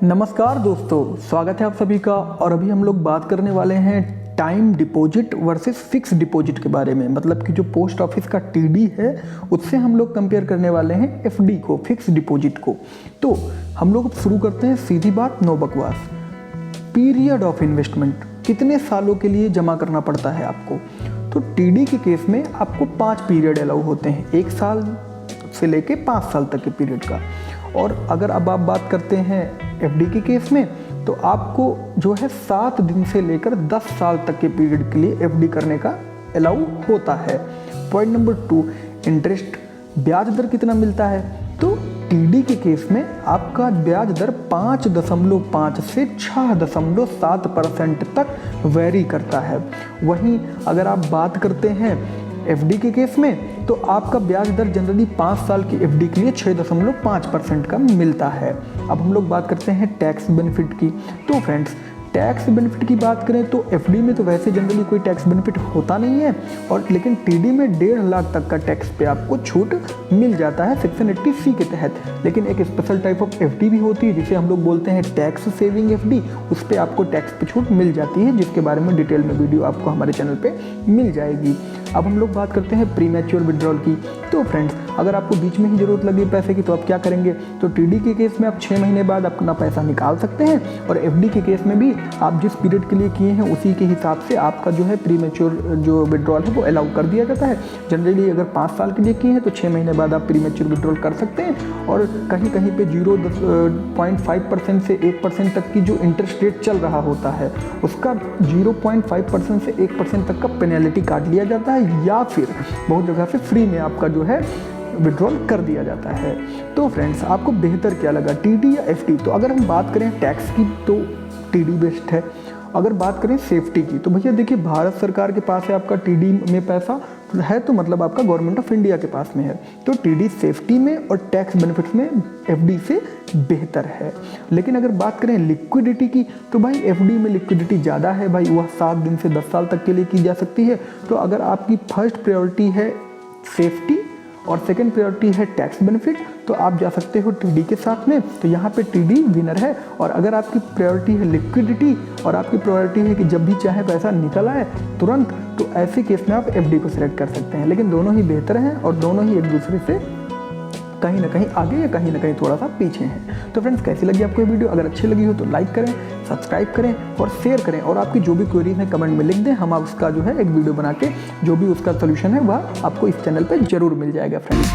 नमस्कार दोस्तों, स्वागत है आप सभी का। और अभी हम लोग बात करने वाले हैं time deposit versus fix deposit के बारे में। मतलब कि जो पोस्ट ऑफिस का टीडी है उससे हम लोग कंपेयर करने वाले हैं एफडी को, फिक्स डिपॉजिट को। तो हम लोग शुरू करते हैं, सीधी बात, नो बकवास। पीरियड ऑफ इन्वेस्टमेंट, कितने सालों के लिए जमा करना पड़ता है आपको। तो टीडी के केस में आपको 5 पीरियड अलाउ होते हैं, 1 साल से लेके 5 साल तक के पीरियड का। और अगर अब आप बात करते हैं एफडी के केस में, तो आपको जो है 7 दिन से लेकर 10 साल तक के पीरियड के लिए एफडी करने का अलाउ होता है। पॉइंट नंबर 2, इंटरेस्ट, ब्याज दर कितना मिलता है। तो टीडी के केस में आपका ब्याज दर 5.5 से 6.7% तक वेरी करता है। वहीं अगर आप बात करते हैं एफडी के केस में, तो आपका ब्याज दर जनरली 5 साल की एफडी के लिए 6.5% का मिलता है। अब हम लोग बात करते हैं टैक्स बेनिफिट की। तो फ्रेंड्स, टैक्स बेनिफिट की बात करें तो एफडी में तो वैसे जनरली कोई टैक्स बेनिफिट होता नहीं है, और लेकिन टीडी में 1.5 लाख तक का टैक्स पे आपको छूट मिल जाता है सेक्शन 80C के तहत। लेकिन एक स्पेशल टाइप ऑफ एफडी भी होती है जिसे हम लोग बोलते हैं टैक्स सेविंग एफडी, उस पर आपको टैक्स पे छूट मिल जाती है, जिसके बारे में डिटेल में वीडियो आपको हमारे चैनल पे मिल जाएगी। अब हम लोग बात करते हैं प्रीमैच्योर विड्रॉल की। तो फ्रेंड्स, अगर आपको बीच में ही जरूरत लगी पैसे की तो आप क्या करेंगे। तो टीडी के केस में आप 6 महीने बाद अपना पैसा निकाल सकते हैं, और एफडी के केस में भी आप जिस पीरियड के लिए किए हैं उसी के हिसाब से आपका जो है प्रीमैच्योर जो विड्रॉल है वो अलाउ कर दिया जाता है। जनरली अगर 5 साल के लिए किए हैं तो 6 महीने बाद आप प्रीमैच्योर विड्रॉल कर सकते हैं। और कहीं कहीं पे 0.5% से 1% तक की जो इंटरेस्ट रेट चल रहा होता है उसका 0.5% से 1% तक का पेनल्टी काट लिया जाता है, या फिर बहुत जगह से फ्री में आपका जो है विड्रॉल कर दिया जाता है। तो फ्रेंड्स, आपको बेहतर क्या लगा, टीडी या एफडी। तो अगर हम बात करें टैक्स की तो टीडी बेस्ट है। अगर बात करें सेफ्टी की तो भैया देखिए, भारत सरकार के पास है आपका टीडी में पैसा है, तो मतलब आपका गवर्नमेंट ऑफ इंडिया के पास में है। तो टीडी सेफ्टी में और टैक्स बेनिफिट्स में एफडी से बेहतर है। लेकिन अगर बात करें लिक्विडिटी की तो भाई एफडी में लिक्विडिटी ज़्यादा है भाई, वह 7 दिन से 10 साल तक के लिए की जा सकती है। तो अगर आपकी फर्स्ट प्रायोरिटी है सेफ्टी और सेकंड प्रायोरिटी है टैक्स बेनिफिट, तो आप जा सकते हो टीडी के साथ में। तो यहाँ पे टीडी विनर है। और अगर आपकी प्रायोरिटी है लिक्विडिटी और आपकी प्रायोरिटी है कि जब भी चाहे पैसा निकल आए तुरंत, तो ऐसे केस में आप एफडी को सिलेक्ट कर सकते हैं। लेकिन दोनों ही बेहतर हैं और दोनों ही एक दूसरे से कहीं ना कहीं आगे या कहीं ना कहीं थोड़ा सा पीछे हैं। तो फ्रेंड्स, कैसी लगी आपको ये वीडियो। अगर अच्छी लगी हो तो लाइक करें, सब्सक्राइब करें और शेयर करें। और आपकी जो भी क्वेरीज हैं कमेंट में लिख दें, हम उसका जो है एक वीडियो बना के जो भी उसका सोल्यूशन है वह आपको इस चैनल पर जरूर मिल जाएगा फ्रेंड्स।